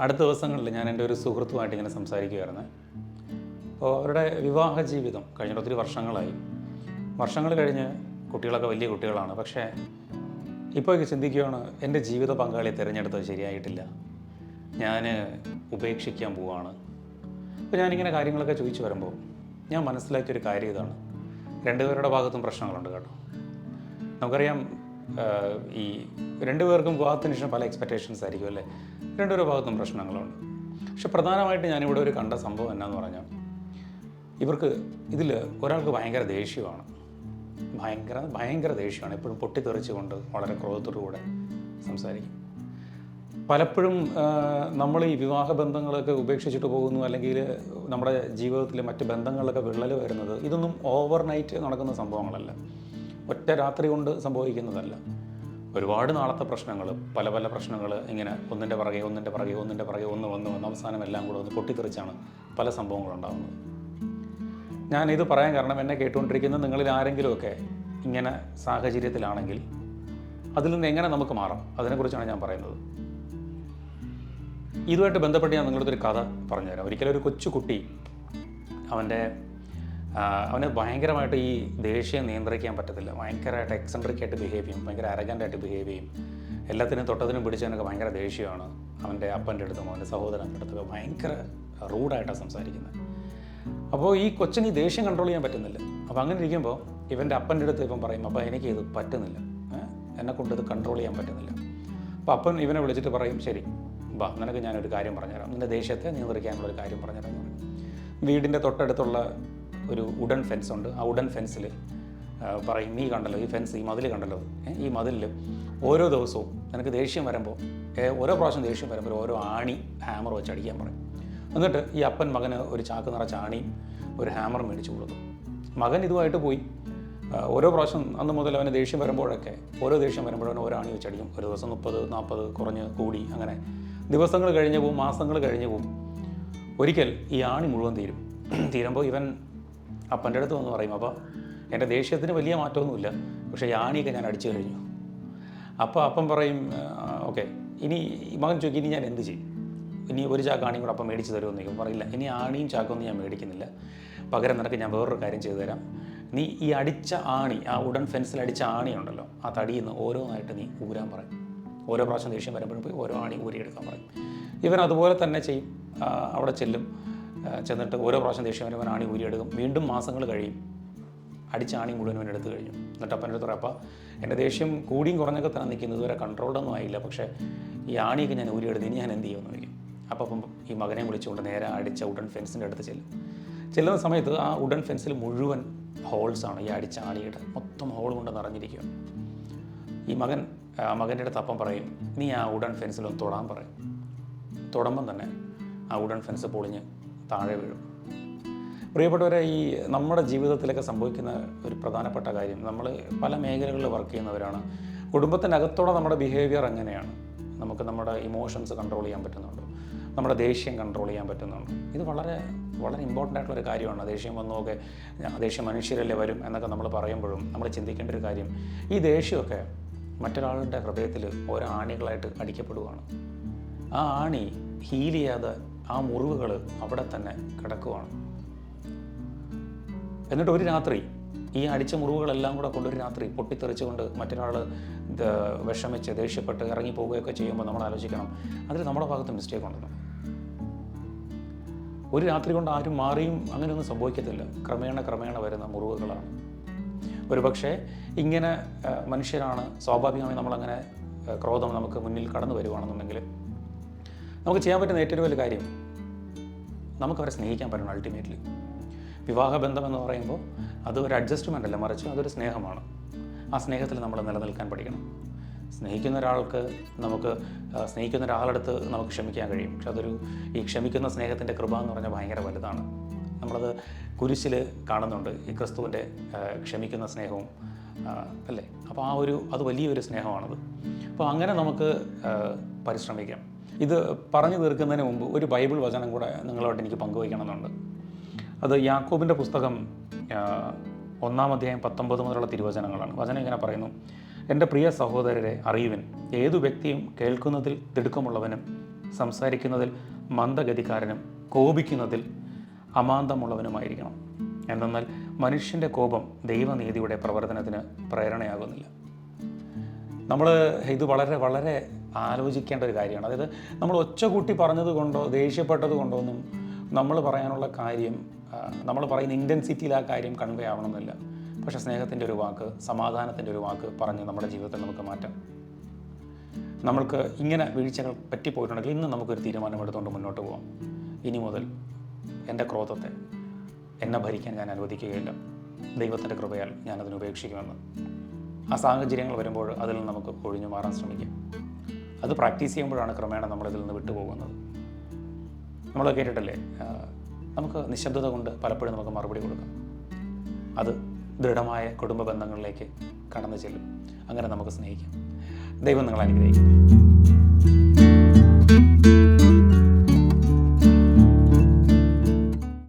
അടുത്ത ദിവസങ്ങളിൽ ഞാൻ എൻ്റെ ഒരു സുഹൃത്തുമായിട്ട് ഇങ്ങനെ സംസാരിക്കുകയായിരുന്നു. അപ്പോൾ അവരുടെ വിവാഹ ജീവിതം കഴിഞ്ഞിട്ട് ഒത്തിരി വർഷങ്ങളായി. വർഷങ്ങൾ കഴിഞ്ഞ് കുട്ടികളൊക്കെ വലിയ കുട്ടികളാണ്. പക്ഷേ ഇപ്പോൾ ചിന്തിക്കുകയാണ്, എൻ്റെ ജീവിത പങ്കാളിയെ തിരഞ്ഞെടുത്തത് ശരിയായിട്ടില്ല, ഞാൻ ഉപേക്ഷിക്കാൻ പോവുകയാണ്. അപ്പോൾ ഞാനിങ്ങനെ കാര്യങ്ങളൊക്കെ ചോദിച്ചു വരുമ്പോൾ ഞാൻ മനസ്സിലാക്കിയൊരു കാര്യം ഇതാണ്: രണ്ടുപേരുടെ ഭാഗത്തും പ്രശ്നങ്ങളുണ്ട് കേട്ടോ. നമുക്കറിയാം, ഈ രണ്ടുപേർക്കും വിവാഹത്തിന് ശേഷം പല എക്സ്പെക്റ്റേഷൻസ് ആയിരിക്കും അല്ലേ. രണ്ടുപേരുടെ ഭാഗത്തും പ്രശ്നങ്ങളുണ്ട്. പക്ഷെ പ്രധാനമായിട്ട് ഞാനിവിടെ ഒരു കണ്ട സംഭവം എന്നാന്ന് പറഞ്ഞാൽ, ഇവർക്ക് ഇതിൽ ഒരാൾക്ക് ഭയങ്കര ദേഷ്യമാണ്. ഭയങ്കര ദേഷ്യമാണ്. എപ്പോഴും പൊട്ടിത്തെറിച്ചുകൊണ്ട് വളരെ ക്രോധത്തോടുകൂടെ സംസാരിക്കും. പലപ്പോഴും നമ്മൾ ഈ വിവാഹ ബന്ധങ്ങളൊക്കെ ഉപേക്ഷിച്ചിട്ട് പോകുന്നു, അല്ലെങ്കിൽ നമ്മുടെ ജീവിതത്തിൽ മറ്റ് ബന്ധങ്ങളിലൊക്കെ വിള്ളൽ വരുന്നത് ഇതൊന്നും ഓവർനൈറ്റ് നടക്കുന്ന സംഭവങ്ങളല്ല, ഒറ്റ രാത്രി കൊണ്ട് സംഭവിക്കുന്നതല്ല. ഒരുപാട് നാളത്തെ പ്രശ്നങ്ങൾ, പല പല പ്രശ്നങ്ങൾ ഇങ്ങനെ ഒന്നിൻ്റെ പുറകെ ഒന്ന് വന്ന് അവസാനം എല്ലാം കൂടെ ഒന്ന് പൊട്ടിത്തെറിച്ചാണ് പല സംഭവങ്ങളുണ്ടാകുന്നത്. ഞാനിത് പറയാൻ കാരണം, എന്നെ കേട്ടുകൊണ്ടിരിക്കുന്ന നിങ്ങളിൽ ആരെങ്കിലുമൊക്കെ ഇങ്ങനെ സാഹചര്യത്തിലാണെങ്കിൽ അതിൽ നിന്ന് എങ്ങനെ നമുക്ക് മാറാം, അതിനെക്കുറിച്ചാണ് ഞാൻ പറയുന്നത്. ഇതുമായിട്ട് ബന്ധപ്പെട്ട് ഞാൻ നിങ്ങളുടെ ഒരു കഥ പറഞ്ഞുതരാം. ഒരിക്കലും ഒരു കൊച്ചു കുട്ടി അവന് ഭയങ്കരമായിട്ട് ഈ ദേഷ്യം നിയന്ത്രിക്കാൻ പറ്റത്തില്ല. ഭയങ്കരമായിട്ട് എക്സെൻട്രിക്കായിട്ട് ബിഹേവ് ചെയ്യും, ഭയങ്കര അരഗൻ്റായിട്ട് ബിഹേവ് ചെയ്യും. എല്ലാത്തിനും തൊട്ടതിനും പിടിച്ചതിനൊക്കെ ഭയങ്കര ദേഷ്യമാണ്. അവൻ്റെ അപ്പൻ്റെ അടുത്തും അവൻ്റെ സഹോദരൻ്റെ അടുത്തൊക്കെ ഭയങ്കര റൂഡായിട്ടാണ് സംസാരിക്കുന്നത്. അപ്പോൾ ഈ കൊച്ചിന് ഈ ദേഷ്യം കൺട്രോൾ ചെയ്യാൻ പറ്റുന്നില്ല. അപ്പോൾ അങ്ങനെ ഇരിക്കുമ്പോൾ ഇവൻ്റെ അപ്പൻ്റെ അടുത്ത് ഇപ്പം പറയും, അപ്പോൾ എനിക്ക് ഇത് പറ്റുന്നില്ല, എന്നെക്കൊണ്ട് ഇത് കൺട്രോൾ ചെയ്യാൻ പറ്റുന്നില്ല. അപ്പോൾ അപ്പൻ ഇവനെ വിളിച്ചിട്ട് പറയും, ശരി വാ, നിനക്ക് ഞാനൊരു കാര്യം പറഞ്ഞുതരാം, നിൻ്റെ ദേഷ്യത്തെ നിയന്ത്രിക്കാനുള്ളൊരു കാര്യം പറഞ്ഞുതരാം എന്ന് പറയും. വീടിൻ്റെ തൊട്ടടുത്തുള്ള ഒരു വുഡൻ ഫെൻസ് ഉണ്ട്. ആ വുഡൻ ഫെൻസിൽ പറയും, നീ കണ്ടല്ലോ ഈ ഫെൻസ്, ഈ മതിൽ കണ്ടല്ലോ, ഈ മതിലിൽ ഓരോ ദിവസവും നിനക്ക് ദേഷ്യം വരുമ്പോൾ, ഓരോ പ്രാവശ്യം ദേഷ്യം വരുമ്പോൾ ഓരോ ആണി ഹാമർ വെച്ച് അടിക്കാൻ പറയും. എന്നിട്ട് ഈ അപ്പൻ മകന് ഒരു ചാക്ക് നിറച്ച ആണിയും ഒരു ഹാമർ മേടിച്ചു കൊടുക്കും. മകൻ ഇതുമായിട്ട് പോയി ഓരോ പ്രാവശ്യം അന്ന് മുതൽ അവന് ദേഷ്യം വരുമ്പോഴൊക്കെ ഓരോ ദേഷ്യം വരുമ്പോഴവൻ ഓരോ ആണി വെച്ചടിക്കും. ഒരു ദിവസം 30-40 കുറഞ്ഞ് കൂടി അങ്ങനെ ദിവസങ്ങൾ കഴിഞ്ഞ് പോവും, മാസങ്ങൾ കഴിഞ്ഞ് പോവും. ഒരിക്കൽ ഈ ആണി മുഴുവൻ തീരുമ്പോൾ ഇവൻ അപ്പൻ്റെ അടുത്ത് വന്ന് പറയും, അപ്പോൾ എൻ്റെ ദേഷ്യത്തിന് വലിയ മാറ്റമൊന്നുമില്ല, പക്ഷേ ഈ ആണിയൊക്കെ ഞാൻ അടിച്ചു കഴിഞ്ഞു. അപ്പോൾ അപ്പം പറയും, ഓക്കെ, ഇനി മകൻ ചോദിക്കും, ഇനി ഞാൻ എന്ത് ചെയ്യും, ഇനി ഒരു ചാക്ക് ആണിയും കൂടെ അപ്പം മേടിച്ച് തരുമെന്ന് ചോദിക്കും. പറയില്ല, ഇനി ആണിയും ചാക്കൊന്നും ഞാൻ മേടിക്കുന്നില്ല, പകരം നിനക്ക് ഞാൻ വേറൊരു കാര്യം ചെയ്തു തരാം. നീ ഈ അടിച്ച ആണി, ആ വുഡൻ ഫെൻസിൽ അടിച്ച ആണി ഉണ്ടല്ലോ, ആ തടിയിൽ നിന്ന് ഓരോന്നായിട്ട് നീ ഊരാൻ പറയും. ഓരോ പ്രാവശ്യം ദേഷ്യം വരുമ്പോഴും പോയി ഓരോ ആണി ഊരിയെടുക്കാൻ പറയും. ഇവൻ അതുപോലെ തന്നെ ചെയ്യും. അവിടെ ചെന്നിട്ട് ഓരോ പ്രാവശ്യം ദേഷ്യം വരുമ്പോൾ ആണി ഊരിയെടുക്കും. വീണ്ടും മാസങ്ങൾ കഴിയും, അടിച്ച ആണി മുഴുവൻ എടുത്ത് കഴിഞ്ഞു. എന്നിട്ട് അപ്പൻ്റെ അടുത്ത് പറയും, അപ്പം എൻ്റെ ദേഷ്യം കൂടിയും കുറഞ്ഞൊക്കെ തന്നെ നിൽക്കുന്നത്, ഇതുവരെ കൺട്രോൾഡൊന്നും ആയില്ല, പക്ഷേ ഈ ആണിയൊക്കെ ഞാൻ ഊരിയെടുത്ത്, ഇനി ഞാൻ എന്ത് ചെയ്യുമെന്ന് ചോദിക്കും. അപ്പം ഈ മകനെ വിളിച്ചുകൊണ്ട് നേരെ അടിച്ച വുഡൻ ഫെൻസിൻ്റെ അടുത്ത് ചെല്ലുന്ന സമയത്ത് ആ വുഡൻ ഫെൻസിൽ മുഴുവൻ ഹോൾസാണ്. ഈ അടിച്ച ആണിയുടെ മൊത്തം ഹോൾ കൊണ്ട് നിറഞ്ഞിരിക്കുക. ഈ മകൻ്റെ അടുത്ത് അപ്പം പറയും, നീ ആ വുഡൻ ഫെൻസിലൊന്ന് തൊടാൻ പറയും. തൊടുമ്പം തന്നെ ആ വുഡൻ ഫെൻസ് പൊളിഞ്ഞ് താഴെ വീഴും. പ്രിയപ്പെട്ടവരെ, ഈ നമ്മുടെ ജീവിതത്തിലൊക്കെ സംഭവിക്കുന്ന ഒരു പ്രധാനപ്പെട്ട കാര്യം, നമ്മൾ പല മേഖലകളിൽ വർക്ക് ചെയ്യുന്നവരാണ്. കുടുംബത്തിനകത്തോടെ നമ്മുടെ ബിഹേവിയർ എങ്ങനെയാണ്, നമുക്ക് നമ്മുടെ ഇമോഷൻസ് കൺട്രോൾ ചെയ്യാൻ പറ്റുന്നുണ്ട്, നമ്മുടെ ദേഷ്യം കൺട്രോൾ ചെയ്യാൻ പറ്റുന്നുണ്ട്. ഇത് വളരെ വളരെ ഇമ്പോർട്ടൻ്റ് ആയിട്ടുള്ളൊരു കാര്യമാണ്. ദേഷ്യം വന്നൊക്കെ, ദേഷ്യം മനുഷ്യരല്ലേ വരും എന്നൊക്കെ നമ്മൾ പറയുമ്പോഴും നമ്മൾ ചിന്തിക്കേണ്ട ഒരു കാര്യം, ഈ ദേഷ്യമൊക്കെ മറ്റൊരാളുടെ ഹൃദയത്തിൽ ഓരോ ആണികളായിട്ട് അടിക്കപ്പെടുകയാണ്. ആ ആണി ഹീൽ ചെയ്യാതെ ആ മുറിവുകൾ അവിടെ തന്നെ കിടക്കുകയാണ്. എന്നിട്ട് ഒരു രാത്രി ഈ അടിച്ച മുറിവുകളെല്ലാം കൂടെ കൊണ്ടൊരു രാത്രി പൊട്ടിത്തെറിച്ചുകൊണ്ട് മറ്റൊരാൾ വിഷമിച്ച് ദേഷ്യപ്പെട്ട് ഇറങ്ങി പോവുകയൊക്കെ ചെയ്യുമ്പോൾ നമ്മൾ ആലോചിക്കണം, അതിൽ നമ്മുടെ ഭാഗത്ത് മിസ്റ്റേക്ക് ഉണ്ടെന്ന്. ഒരു രാത്രി കൊണ്ട് ആരും മാറിയും അങ്ങനെയൊന്നും സംഭവിക്കത്തില്ല. ക്രമേണ വരുന്ന മുറിവുകളാണ്. ഒരു പക്ഷേ ഇങ്ങനെ മനുഷ്യരാണ്, സ്വാഭാവികമായി നമ്മളങ്ങനെ ക്രോധം നമുക്ക് മുന്നിൽ കടന്നു വരുവാണെന്നുണ്ടെങ്കിൽ നമുക്ക് ചെയ്യാൻ പറ്റുന്ന ഏറ്റവും വലിയ കാര്യം, നമുക്കവരെ സ്നേഹിക്കാൻ പറ്റണം. അൾട്ടിമേറ്റ്ലി വിവാഹബന്ധം എന്ന് പറയുമ്പോൾ അത് ഒരു അഡ്ജസ്റ്റ്മെൻ്റ് അല്ല, മറിച്ച് അതൊരു സ്നേഹമാണ്. ആ സ്നേഹത്തിൽ നമ്മൾ നിലനിൽക്കാൻ പഠിക്കണം. സ്നേഹിക്കുന്ന ഒരാളടുത്ത് നമുക്ക് ക്ഷമിക്കാൻ കഴിയും. പക്ഷെ ഈ ക്ഷമിക്കുന്ന സ്നേഹത്തിൻ്റെ കൃപ എന്ന് പറഞ്ഞാൽ ഭയങ്കര വലുതാണ്. നമ്മളത് കുരിശിൽ കാണുന്നുണ്ട്, ഈ ക്രിസ്തുവിൻ്റെ ക്ഷമിക്കുന്ന സ്നേഹവും അല്ലേ. അപ്പോൾ അത് വലിയൊരു സ്നേഹമാണത്. അപ്പോൾ അങ്ങനെ നമുക്ക് പരിശ്രമിക്കാം. ഇത് പറഞ്ഞു തീർക്കുന്നതിന് മുമ്പ് ഒരു ബൈബിൾ വചനം കൂടെ നിങ്ങളോട് എനിക്ക് പങ്കുവയ്ക്കണമെന്നുണ്ട്. അത് യാക്കോബിൻ്റെ പുസ്തകം 1-ാം അധ്യായം 19 മുതലുള്ള തിരുവചനങ്ങളാണ്. വചനം ഇങ്ങനെ പറയുന്നു: എൻ്റെ പ്രിയ സഹോദരരെ അറിയുവിൻ, ഏതു വ്യക്തിയും കേൾക്കുന്നതിൽ തിടുക്കമുള്ളവനും സംസാരിക്കുന്നതിൽ മന്ദഗതിക്കാരനും കോപിക്കുന്നതിൽ അമാന്തമുള്ളവനുമായിരിക്കണം. എന്തെന്നാൽ മനുഷ്യൻ്റെ കോപം ദൈവനീതിയുടെ പ്രവർത്തനത്തിന് പ്രേരണയാകുന്നില്ല. നമ്മൾ ഇത് വളരെ വളരെ ആലോചിക്കേണ്ട ഒരു കാര്യമാണ്. അതായത് നമ്മൾ ഒച്ച കൂട്ടി പറഞ്ഞത് കൊണ്ടോ ദേഷ്യപ്പെട്ടത് കൊണ്ടോ ഒന്നും നമ്മൾ പറയാനുള്ള കാര്യം, നമ്മൾ പറയുന്ന ഇൻറ്റൻസിറ്റിയിൽ ആ കാര്യം കൺവേ ആവണമെന്നില്ല. പക്ഷേ സ്നേഹത്തിൻ്റെ ഒരു വാക്ക്, സമാധാനത്തിൻ്റെ ഒരു വാക്ക് പറഞ്ഞ് നമ്മുടെ ജീവിതത്തിൽ നമുക്ക് മാറ്റാം. നമ്മൾക്ക് ഇങ്ങനെ വീഴ്ചകൾ പറ്റിപ്പോയിട്ടുണ്ടെങ്കിൽ ഇന്ന് നമുക്കൊരു തീരുമാനമെടുത്തുകൊണ്ട് മുന്നോട്ട് പോകാം. ഇനി മുതൽ എൻ്റെ ക്രോധത്തെ എന്നെ ഭരിക്കാൻ ഞാൻ അനുവദിക്കുകയില്ല. ദൈവത്തിൻ്റെ കൃപയാൽ ഞാനതിന് ഉപേക്ഷിക്കുമെന്ന്. ആ സാഹചര്യങ്ങൾ വരുമ്പോൾ അതിൽ നിന്ന് നമുക്ക് ഒഴിഞ്ഞു മാറാൻ ശ്രമിക്കാം. അത് പ്രാക്ടീസ് ചെയ്യുമ്പോഴാണ് ക്രമേണ നമ്മളിതിൽ നിന്ന് വിട്ടുപോകുന്നത്. നമ്മൾ കേട്ടിട്ടല്ലേ, നമുക്ക് നിശബ്ദത കൊണ്ട് പലപ്പോഴും നമുക്ക് മറുപടി കൊടുക്കാം. അത് ദൃഢമായ കുടുംബ ബന്ധങ്ങളിലേക്ക് കടന്നു ചെല്ലും. അങ്ങനെ നമുക്ക് സ്നേഹിക്കാം. ദൈവം നിങ്ങളെ അനുഗ്രഹിക്കട്ടെ.